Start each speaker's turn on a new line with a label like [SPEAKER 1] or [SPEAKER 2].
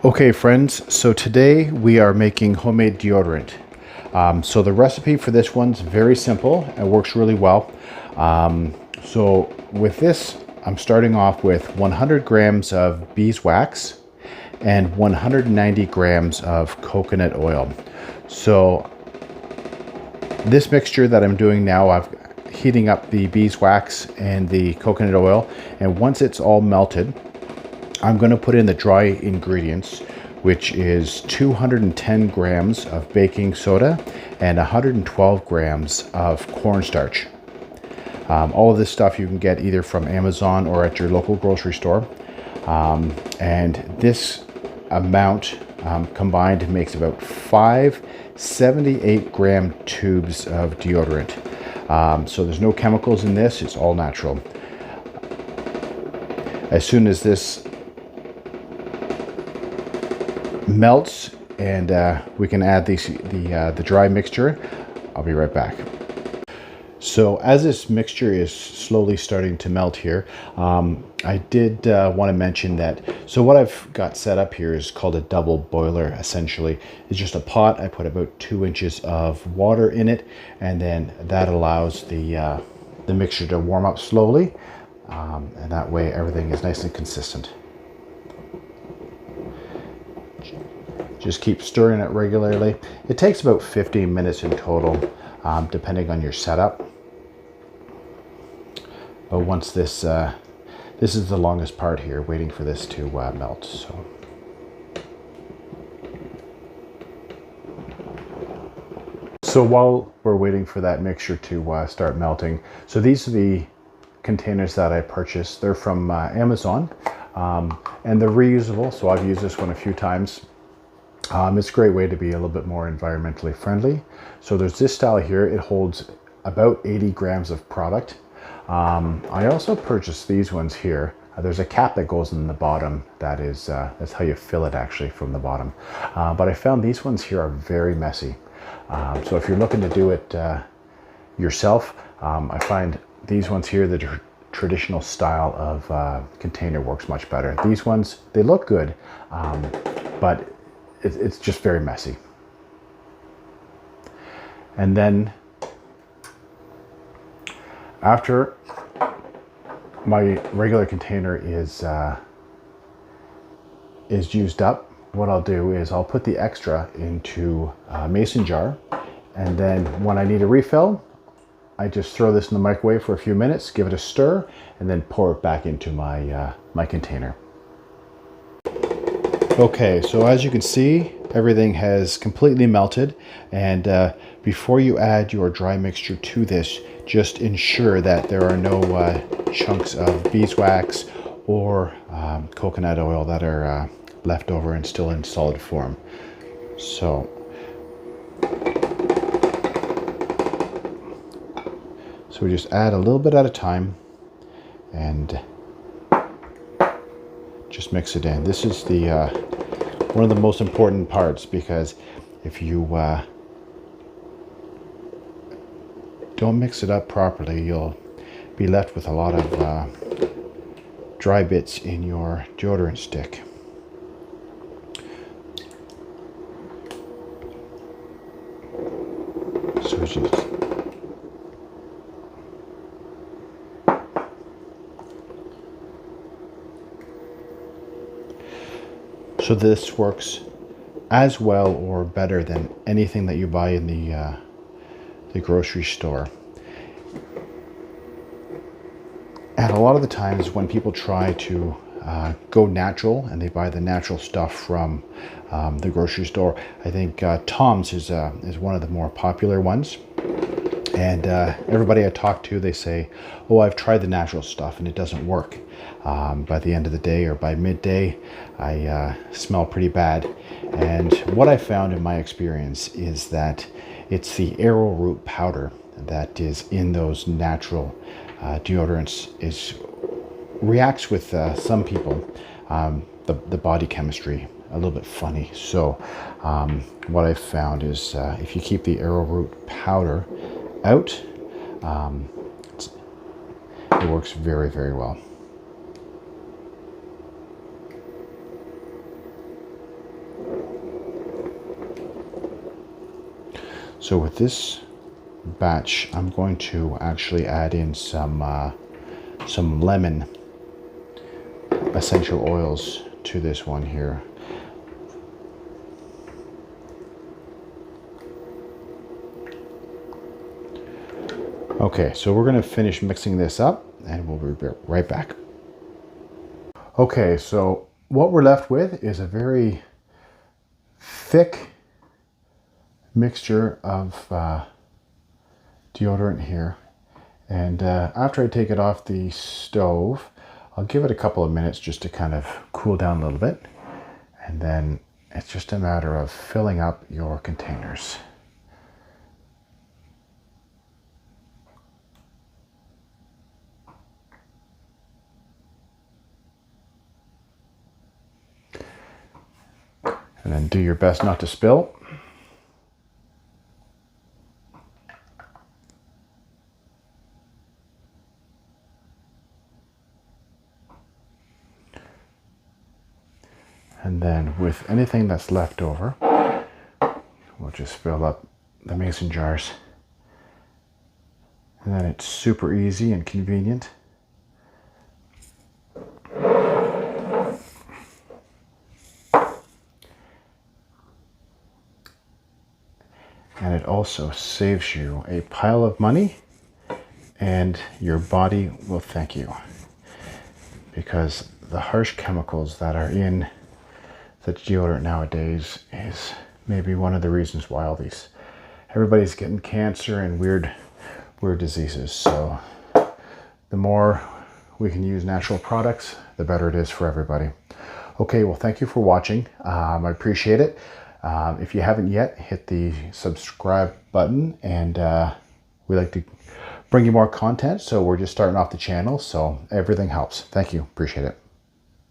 [SPEAKER 1] Okay friends, so today we are making homemade deodorant. So the recipe for this one's very simple and works really well. So with this, I'm starting off with 100 grams of beeswax and 190 grams of coconut oil. So this mixture that I'm doing now, I'm heating up the beeswax and the coconut oil, and once it's all melted, I'm going to put in the dry ingredients, which is 210 grams of baking soda and 112 grams of cornstarch. All of this stuff you can get either from Amazon or at your local grocery store. And this amount combined makes about 5 78-gram tubes of deodorant. So there's no chemicals in this, it's all natural. As soon as this melts and we can add the dry mixture, I'll be right back. So as this mixture is slowly starting to melt here, I did want to mention that, so what I've got set up here is called a double boiler. Essentially, it's just a pot. I put about 2 inches of water in it, and then that allows the mixture to warm up slowly, and that way everything is nice and consistent. Just keep stirring it regularly. It takes about 15 minutes in total, depending on your setup. But once this is the longest part here, waiting for this to melt. So while we're waiting for that mixture to start melting, so these are the containers that I purchased. They're from Amazon, and they're reusable. So I've used this one a few times. It's a great way to be a little bit more environmentally friendly. So there's this style here. It holds about 80 grams of product. I also purchased these ones here. There's a cap that goes in the bottom. That's how you fill it actually, from the bottom. But I found these ones here are very messy. So if you're looking to do it yourself, I find these ones here, the traditional style of container, works much better. These ones, they look good, but it's just very messy. And then after my regular container is used up, what I'll do is I'll put the extra into a mason jar, and then when I need a refill, I just throw this in the microwave for a few minutes, give it a stir, and then pour it back into my my container. Okay, so as you can see, everything has completely melted, and before you add your dry mixture to this, just ensure that there are no chunks of beeswax or coconut oil that are left over and still in solid form. So we just add a little bit at a time and just mix it in. This is the one of the most important parts, because if you don't mix it up properly, you'll be left with a lot of dry bits in your deodorant stick. So So this works as well or better than anything that you buy in the grocery store. And a lot of the times when people try to go natural and they buy the natural stuff from the grocery store, I think Tom's is one of the more popular ones. And everybody I talk to, they say, oh, I've tried the natural stuff and it doesn't work. By the end of the day or by midday, I smell pretty bad. And what I found in my experience is that it's the arrowroot powder that is in those natural deodorants reacts with some people, the body chemistry, a little bit funny. So what I found is if you keep the arrowroot powder out, it works very, very well. So with this batch, I'm going to actually add in some lemon essential oils to this one here. Okay, so we're going to finish mixing this up and we'll be right back. Okay, so what we're left with is a very thick mixture of deodorant here. And after I take it off the stove, I'll give it a couple of minutes just to kind of cool down a little bit. And then it's just a matter of filling up your containers. And then do your best not to spill. And then with anything that's left over, we'll just fill up the mason jars. And then it's super easy and convenient. And it also saves you a pile of money, and your body will thank you, because the harsh chemicals that are in the deodorant nowadays is maybe one of the reasons why everybody's getting cancer and weird diseases. So the more we can use natural products, the better it is for everybody. Okay, well, thank you for watching. I appreciate it. If you haven't yet, hit the subscribe button, and we like to bring you more content. So we're just starting off the channel, so everything helps. Thank you. Appreciate it.